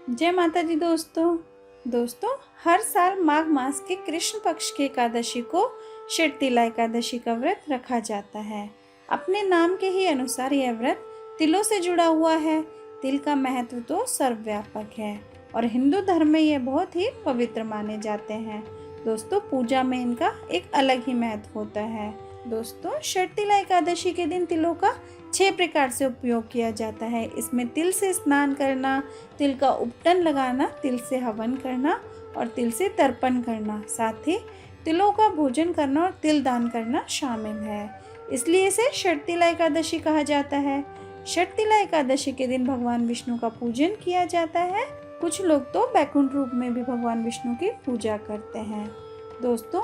जय माता दी दोस्तों हर साल माघ मास के कृष्ण पक्ष की एकादशी को शिरतिला एकादशी का व्रत रखा जाता है। अपने नाम के ही अनुसार यह व्रत तिलों से जुड़ा हुआ है। तिल का महत्व तो सर्वव्यापक है और हिंदू धर्म में यह बहुत ही पवित्र माने जाते हैं। दोस्तों, पूजा में इनका एक अलग ही महत्व होता है। दोस्तों, शिरतिला एकादशी के दिन तिलों का 6 प्रकार से उपयोग किया जाता है। इसमें तिल से स्नान करना, तिल का उपटन लगाना, तिल से हवन करना और तिल से तर्पण करना, साथ ही तिलों का भोजन करना और तिल दान करना शामिल है। इसलिए इसे शिरतिला एकादशी कहा जाता है। शिरतिला एकादशी के दिन भगवान विष्णु का पूजन किया जाता है। कुछ लोग तो वैकुंठ रूप में भी भगवान विष्णु की पूजा करते हैं। दोस्तों,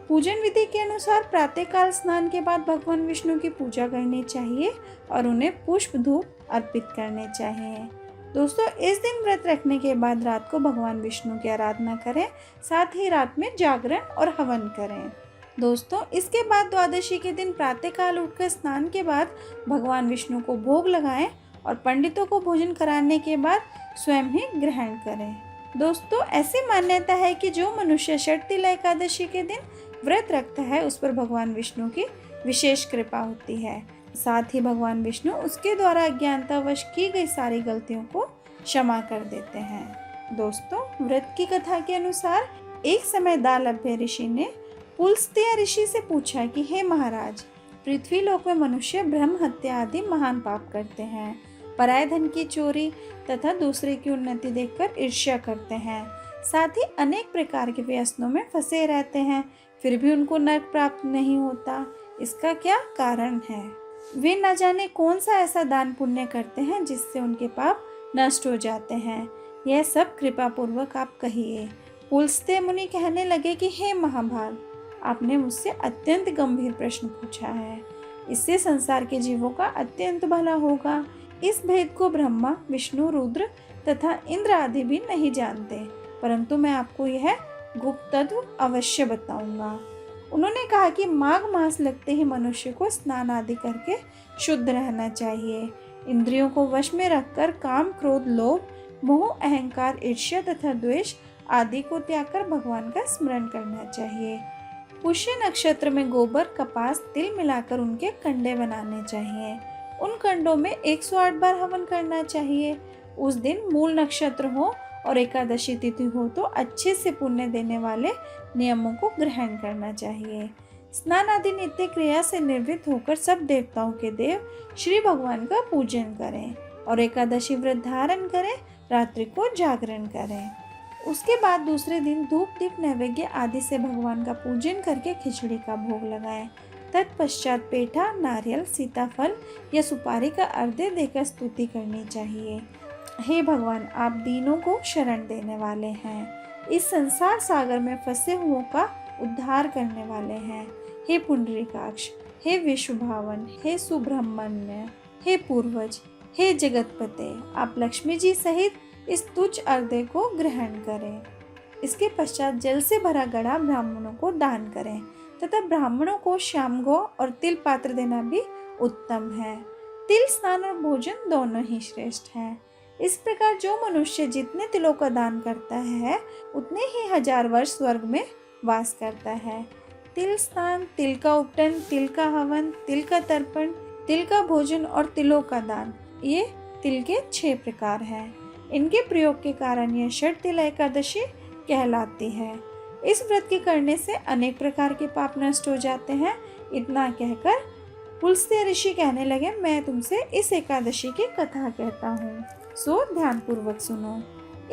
पूजन विधि के अनुसार प्रातःकाल स्नान के बाद भगवान विष्णु की पूजा करनी चाहिए और उन्हें पुष्प धूप अर्पित करने चाहिए। दोस्तों, इस दिन व्रत रखने के बाद रात को भगवान विष्णु की आराधना करें, साथ ही रात में जागरण और हवन करें। दोस्तों, इसके बाद द्वादशी के दिन प्रातःकाल उठकर स्नान के बाद भगवान विष्णु को भोग लगाएं और पंडितों को भोजन कराने के बाद स्वयं ही ग्रहण करें। दोस्तों, ऐसी मान्यता है कि जो मनुष्य शिरतिला एकादशी के दिन व्रत रखता है उस पर भगवान विष्णु की विशेष कृपा होती है। साथ ही भगवान विष्णु उसके द्वारा अज्ञानतावश की गई सारी गलतियों को क्षमा कर देते हैं। दोस्तों, व्रत की कथा के अनुसार एक समय दालभ्य ऋषि ने पुलस्त्य ऋषि से पूछा कि हे महाराज, पृथ्वी लोक में मनुष्य ब्रह्म हत्या आदि महान पाप करते हैं, पराय धन की चोरी तथा दूसरे की उन्नति देखकर ईर्ष्या करते हैं, साथ ही अनेक प्रकार के व्यसनों में फंसे रहते हैं, फिर भी उनको नरक प्राप्त नहीं होता। इसका क्या कारण है? वे न जाने कौन सा ऐसा दान पुण्य करते हैं जिससे उनके पाप नष्ट हो जाते हैं। यह सब कृपा पूर्वक आप कहिए। पुलस्त्य मुनि कहने लगे कि हे महाभाग, आपने मुझसे अत्यंत गंभीर प्रश्न पूछा है। इससे संसार के जीवों का अत्यंत भला होगा। इस भेद को ब्रह्मा, विष्णु, रुद्र तथा इंद्र आदि भी नहीं जानते, परंतु मैं आपको यह गुप्त तत्व अवश्य बताऊंगा। उन्होंने कहा कि माघ मास लगते ही मनुष्य को स्नान आदि करके शुद्ध रहना चाहिए। इंद्रियों को वश में रखकर काम, क्रोध, लोभ, मोह, अहंकार, ईर्ष्या तथा द्वेष आदि को त्याग कर भगवान का स्मरण करना चाहिए। पुष्य नक्षत्र में गोबर, कपास, तिल मिलाकर उनके कंडे बनाने चाहिए। उन कंडों में 108 बार हवन करना चाहिए। उस दिन मूल नक्षत्र हो और एकादशी तिथि हो तो अच्छे से पुण्य देने वाले नियमों को ग्रहण करना चाहिए। स्नान आदि नित्य क्रिया से निवृत्त होकर सब देवताओं के देव श्री भगवान का पूजन करें और एकादशी व्रत धारण करें, रात्रि को जागरण करें। उसके बाद दूसरे दिन धूप, दीप, नैवेद्य आदि से भगवान का पूजन करके खिचड़ी का भोग लगाएं। तत्पश्चात पेठा, नारियल, सीताफल या सुपारी का अर्घ्य देकर स्तुति करनी चाहिए। हे भगवान, आप दीनों को शरण देने वाले हैं, इस संसार सागर में फंसे हुओं का उद्धार करने वाले हैं। हे पुंडरीकाक्ष, हे विश्वभावन, हे सुब्रह्मण्य, हे पूर्वज, हे जगतपते, आप लक्ष्मी जी सहित इस तुच्छ अर्घ्य को ग्रहण करें। इसके पश्चात जल से भरा घड़ा ब्राह्मणों को दान करें तथा ब्राह्मणों को श्याम गौ और तिल पात्र देना भी उत्तम है। तिल स्नान और भोजन दोनों ही श्रेष्ठ हैं। इस प्रकार जो मनुष्य जितने तिलों का दान करता है उतने ही 1000 वर्ष स्वर्ग में वास करता है। तिल स्नान, तिल का उपटन, तिल का हवन, तिल का तर्पण, तिल का भोजन और तिलों का दान, ये तिल के 6 प्रकार हैं। इनके प्रयोग के कारण यह शिरतिला एकादशी कहलाती है। इस व्रत के करने से अनेक प्रकार के पाप नष्ट हो जाते हैं। इतना कहकर पुलस्त्य ऋषि कहने लगे, मैं तुमसे इस एकादशी की कथा कहता हूँ, सो ध्यान पूर्वक सुनो।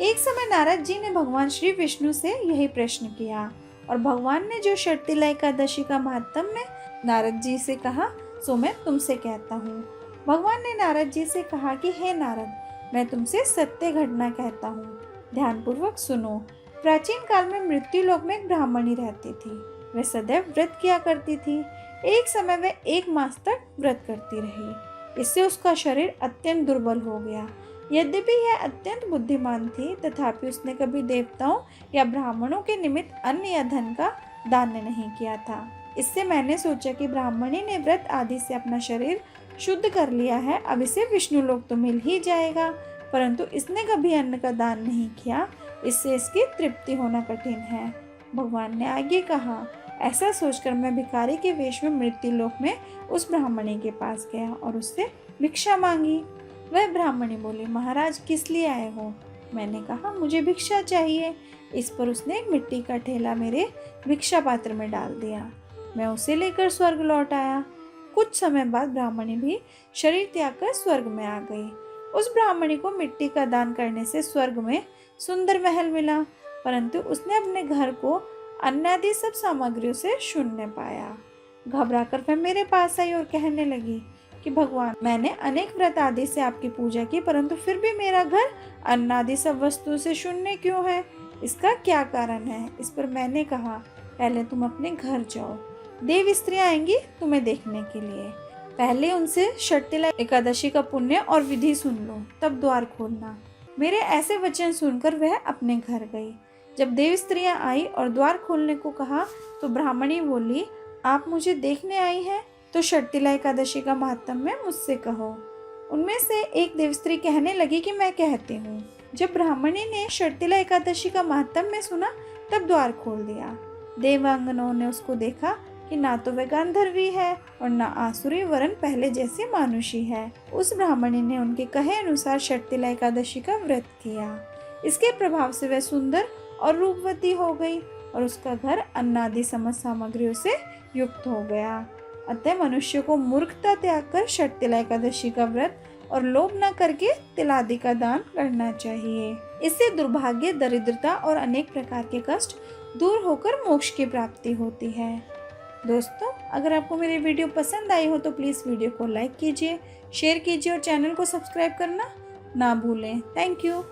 एक समय नारद जी ने भगवान श्री विष्णु से यही प्रश्न किया और भगवान ने जो शिरतिला एकादशी का महात्म्य नारद जी से कहा सो मैं तुमसे कहता हूँ। भगवान ने नारद जी से कहा कि हे नारद, मैं तुमसे सत्य घटना कहता हूँ, ध्यान पूर्वक सुनो। प्राचीन काल में मृत्यु लोक में एक ब्राह्मणी रहती थी। वह सदैव व्रत किया करती थी। एक समय वह 1 मास तक व्रत करती रही। इससे उसका शरीर अत्यंत दुर्बल हो गया। यद्यपि यह अत्यंत बुद्धिमान थी, तथापि उसने कभी देवताओं या ब्राह्मणों के निमित्त अन्न या धन का दान नहीं किया था। इससे मैंने सोचा कि ब्राह्मणी ने व्रत आदि से अपना शरीर शुद्ध कर लिया है, अब इसे विष्णु लोक तो मिल ही जाएगा। परंतु इसने कभी अन्न का दान नहीं किया, इससे इसकी तृप्ति होना कठिन है। भगवान ने आगे कहा। ऐसा सोचकर मैं भिखारी के वेश में मृत्युलोक में उस ब्राह्मणी के पास गया और उससे भिक्षा मांगी। वह ब्राह्मणी बोली, महाराज किस लिए आए हो? मैंने कहा, मुझे भिक्षा चाहिए। इस पर उसने एक मिट्टी का ठेला मेरे भिक्षा पात्र में डाल दिया। मैं उसे लेकर स्वर्ग लौट आया। कुछ समय बाद ब्राह्मणी भी शरीर त्याग कर स्वर्ग में आ गई। उस ब्राह्मणी को मिट्टी का दान करने से स्वर्ग में सुंदर महल मिला, परंतु उसने अपने घर को अन्न आदि सब सामग्रियों से शून्य पाया। घबराकर वह मेरे पास आई और कहने लगी कि भगवान, मैंने अनेक व्रत आदि से आपकी पूजा की, परंतु फिर भी मेरा घर अन्न आदि सब वस्तु से शून्य क्यों है? इसका क्या कारण है? इस पर मैंने कहा, पहले तुम अपने घर जाओ, देव स्त्रियां आएंगी तुम्हें देखने के लिए। पहले उनसे षटतिला एकादशी का पुण्य और विधि सुन लो, तब द्वार खोलना। मेरे ऐसे वचन सुनकर वह अपने घर गई। जब देव स्त्रियां आई और द्वार खोलने को कहा तो ब्राह्मणी बोली, आप मुझे देखने आई हैं तो षटतिला एकादशी का महात्म्य मुझसे कहो। उनमें से एक देव स्त्री कहने लगी कि मैं कहती हूँ। जब ब्राह्मणी ने षटतिला एकादशी का महात्म्य सुना तब द्वार खोल दिया। देवांगनों ने उसको देखा कि ना तो वह गांधर्वी है और ना आसुरी वरन पहले जैसी मानुषी है। उस ब्राह्मणी ने उनके कहे अनुसार षटतिला एकादशी का व्रत किया। इसके प्रभाव से वह सुंदर और रूपवती हो गई और उसका घर अन्नादि समस्त सामग्रियों से युक्त हो गया। अतः मनुष्य को मूर्खता त्याग कर षटतिला एकादशी का व्रत और लोभ न करके तिलादि का दान करना चाहिए। इससे दुर्भाग्य, दरिद्रता और अनेक प्रकार के कष्ट दूर होकर मोक्ष की प्राप्ति होती है। दोस्तों, अगर आपको मेरी वीडियो पसंद आई हो तो प्लीज़ वीडियो को लाइक कीजिए, शेयर कीजिए और चैनल को सब्सक्राइब करना ना भूलें। Thank you.